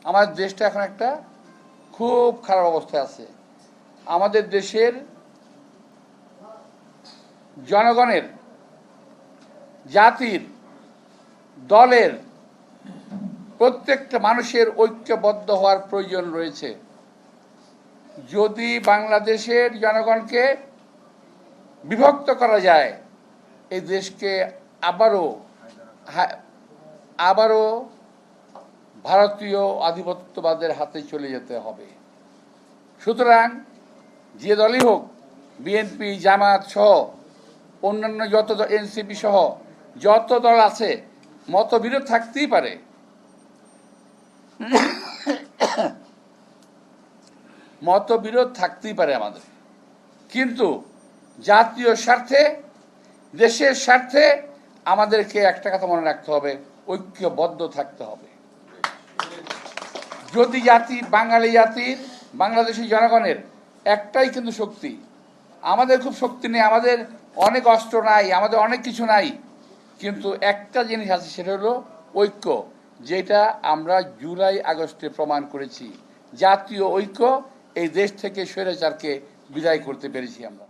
আমাদের দেশটা এখন একটা খুব খারাপ অবস্থায় আছে। আমাদের দেশের জনগণের, জাতির, দলের প্রত্যেকটা মানুষের ঐক্যবদ্ধ হওয়ার প্রয়োজন রয়েছে। যদি বাংলাদেশের জনগণকে বিভক্ত করা যায়, এই দেশকে আবারও ভারতীয় আধিপত্যবাদের হাতে চলে যেতে হবে। সুতরাং যে দলই হোক, বিএনপি, জামাত সহ অন্যান্য যত এনসিপি সহ যত দল আছে, মতবিরোধ থাকতেই পারে, মতবিরোধ থাকতেই পারে আমাদের, কিন্তু জাতীয় স্বার্থে, দেশের স্বার্থে আমাদেরকে একটা কথা মনে রাখতে হবে, ঐক্যবদ্ধ থাকতে হবে। যদি বাঙালি জাতির, বাংলাদেশি জনগণের একটাই কিন্তু শক্তি, আমাদের খুব শক্তি নেই, আমাদের অনেক অস্ত্র নাই, আমাদের অনেক কিছু নাই, কিন্তু একটা জিনিস আছে, সেটা হলো ঐক্য, যেটা আমরা জুলাই আগস্টে প্রমাণ করেছি। জাতীয় ঐক্য এই দেশ থেকে স্বৈরাচারকে বিদায় করতে পেরেছি আমরা।